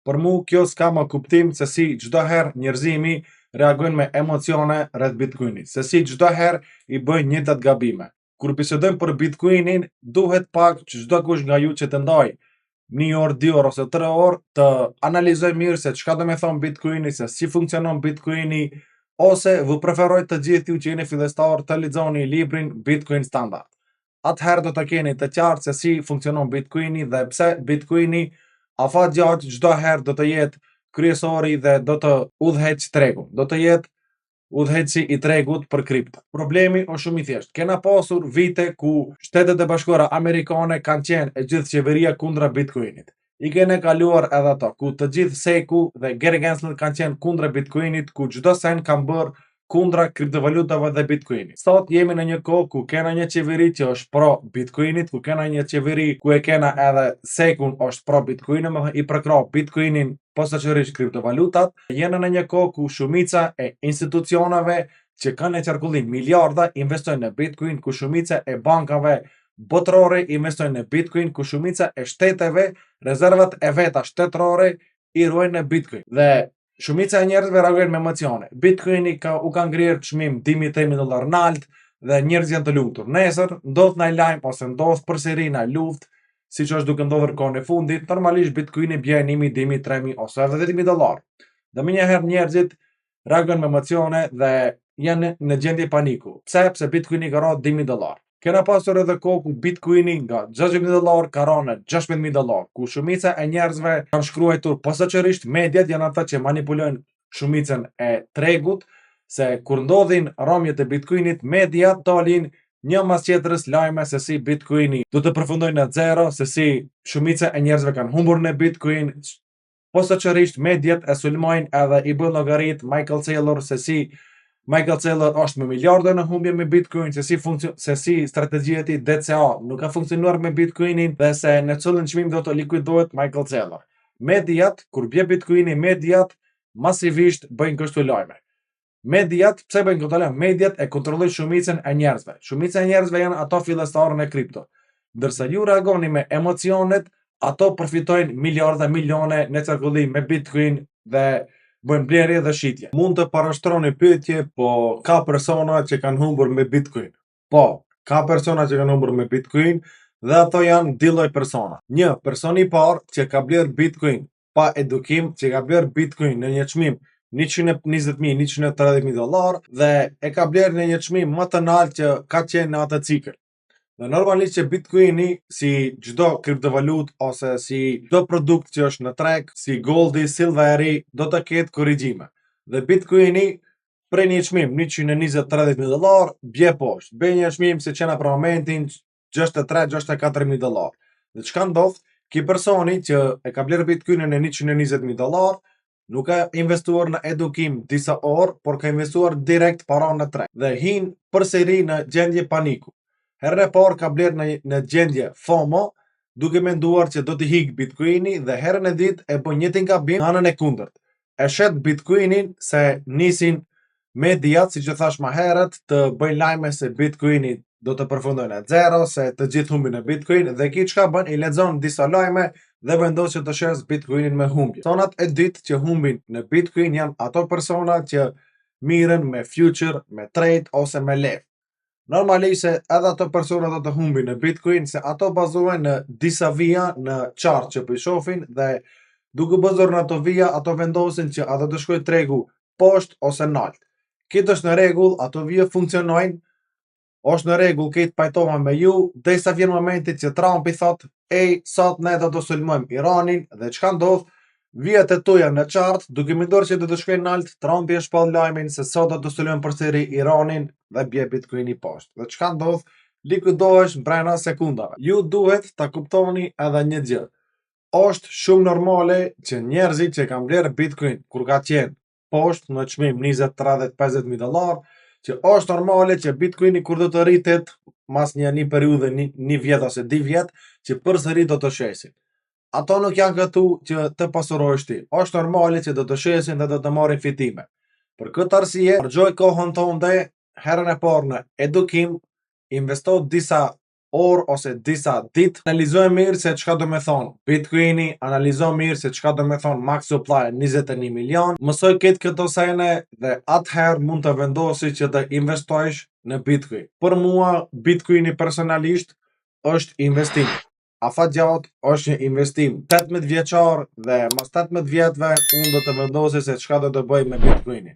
Për mu kjo s'ka më kuptim se si çdo herë njerëzimi reagojnë me emocione rreth Bitcoinit, se si çdo herë i bëjnë njëjtat gabime. Kur bisedojmë për Bitcoinin, duhet pak që çdo kush nga ju që të ndaj 1 orë, 2 orë ose 3 orë të analizoj mirë se çka do me thonë Bitcoini, se si funksionon Bitcoini, ose vë preferoj të gjithë ju që jeni fillestar të lexoni librin Bitcoin Standard. Atëherë do të keni të qartë se si funksionon Bitcoini dhe pse Bitcoini afatgjatë çdo herë do të jetë kryesori dhe do të udhëheq tregun. Do të jetë udhëheqësi i tregut për kripto. Problemi është shumë i thjeshtë. Kena pasur vite ku Shtetet e Bashkuara Amerikane kanë qenë e gjithë qeveria kundra Bitcoinit. I kene kaluar edhe ato, ku të gjithë SEC-u dhe Gary Gensler kanë qenë kundra Bitcoinit, ku çdo sen kanë bërë kundra kriptovalutave dhe Bitcoinit. Sot jemi në një kohë ku kena një qeveri që është pro Bitcoinit, ku kena një qeveri ku e kena edhe SEC-un është pro Bitcoinit, më i përkro Bitcoinin posaçërisht kriptovalutat. Jena në një kohë ku shumica e institucioneve që kanë në qarkullim miliarda investojnë në Bitcoin, ku shumica e bankave botërore investojnë në Bitcoin, ku shumica e shteteve, rezervat e veta shtetërore i ruajnë në Bitcoin. Dhe shumica e njerëzve reagojnë me emocione. Bitcoini u ka ngrirë çmim $10,000 nalt dhe njerëzit janë të lumtur. Nesër ndodh ndaj lajm ose ndodh përsëri në luftë, siç është duke ndodhur kohën e fundit, normalisht Bitcoini bie $1,000, $2,000, $3,000 ose edhe $10,000. Dhe mënjëherë njerëzit reagojnë me emocione dhe janë në gjendje paniku. Pse Bitcoini ka rënë $10,000. Kena pasur edhe kohë ku Bitcoini nga $60,000 ka rënë në $16,000, ku shumica e njerëzve kanë shkruar posaçërisht mediat janë ata që manipulojnë shumicën e tregut, se kur ndodhin rrëmjet e Bitcoinit, mediat dalin një mas tjetrës lajme se si Bitcoini do të përfundojë në zero, se si shumica e njerëzve kanë humbur në Bitcoin. Posaçërisht mediat e sulmojnë edhe i bën llogarit Michael Saylor se si Michael Saylor është me miliarda në humbje me Bitcoin, se si strategjia e tij DCA nuk ka funksionuar me Bitcoinin dhe se në cëllën çmim do të likuidohet Michael Saylor. Mediat, kur bie Bitcoini, mediat masivisht bëjnë kështu lajme. Mediat, pse bëjnë këto lajme? Mediat e kontrollojnë shumicën e njerëzve. Shumica e njerëzve janë ato fillestarë në kripto. Ndërsa ju reagoni me emocionet, ato përfitojnë miliarda, milione në qarkullim me Bitcoin dhe bëjnë blerje dhe shitje. Mund të parashtroni pyetje, po ka persona që kanë humbur me Bitcoin. Po, ka persona që kanë humbur me Bitcoin dhe ato janë dy lloj persona. Një person i parë që ka bler Bitcoin pa edukim, që ka bler Bitcoin në një çmim $120,000, $130,000 dhe e ka bler në një çmim më të lartë që ka qenë në atë cikël. Dhe normalisht që Bitcoini, si çdo kriptovalutë ose si çdo produkt që është në treg, si goldi, silveri, do të ketë korrigjime. Dhe Bitcoini prej një çmim $120-30,000 bie poshtë. Bie një çmim si që në për momentin $63-64,000. Dhe çka ndodh? Ky personi që e ka bler Bitcoinin në $120,000 nuk ka investuar në edukim disa orë, por ka investuar direkt para në treg dhe hin përsëri në gjendje paniku. Herën e parë ka bler në gjendje FOMO, duke menduar që do të hik Bitcoini, dhe herën e dytë e bën njëtin gabim në anën e kundërt. E shet Bitcoinin se nisin mediat, siç e thash më herët, të bëjnë lajme se Bitcoini do të përfundojë në zero, se të gjithë humbin në Bitcoin, dhe ki çka bën, i lexon disa lajme dhe vendos që të shes Bitcoinin me humbje. Personat e dytë që humbin në Bitcoin janë ato persona që miren me future, me trade ose me lev. Normalisht se edhe ato persona do të humbin në Bitcoin, se ato bazohen në disa vija në chart që po i shohin dhe duke bazuar në ato vija, ato vendosin që ato të shkojë tregu poshtë ose nalt. Këtë është në rregull, ato vija funksionojnë, është në rregull, këtë pajtohem me ju, derisa vjen momenti që Trump i thot, sot ne do të sulmojmë Iranin, dhe çka ndodh? Vijat e tuja në chart, duke menduar që do të shkojnë nalt, Trumpi e shpall lajmin se sot do të sulmojmë përsëri Iranin dhe bie Bitcoini poshtë. Dhe çka ndodh? Likuidohesh brenda sekundave. Ju duhet ta kuptoni edhe një gjë. Është shumë normale që njerëzit që kanë bler Bitcoin kur ka qenë poshtë në çmim $20, $30, $50,000, që është normale që Bitcoini kur do të rritet mas një periudhe, një vjet ose 2 vjet, që përsëri do të shesin. Ato nuk janë këtu që të pasurohesh ti. Është normale që do të shesin dhe do të marrin fitime. Për këtë arsye, harxoj kohën tënde herën e parë në edukim, investo disa orë ose disa ditë. Analizoj mirë se çka do me thonë Bitcoini, analizoj mirë se çka do me thonë max supply 21 milion. Mësoj këto sene dhe atëherë mund të vendosi që të investojsh në Bitcoin. Për mua Bitcoini personalisht është investim. Afat gjatë është një investim 18 vjeçar dhe mas 18 vjetëve unë do të vendosi se çka do të bëj me Bitcoinin.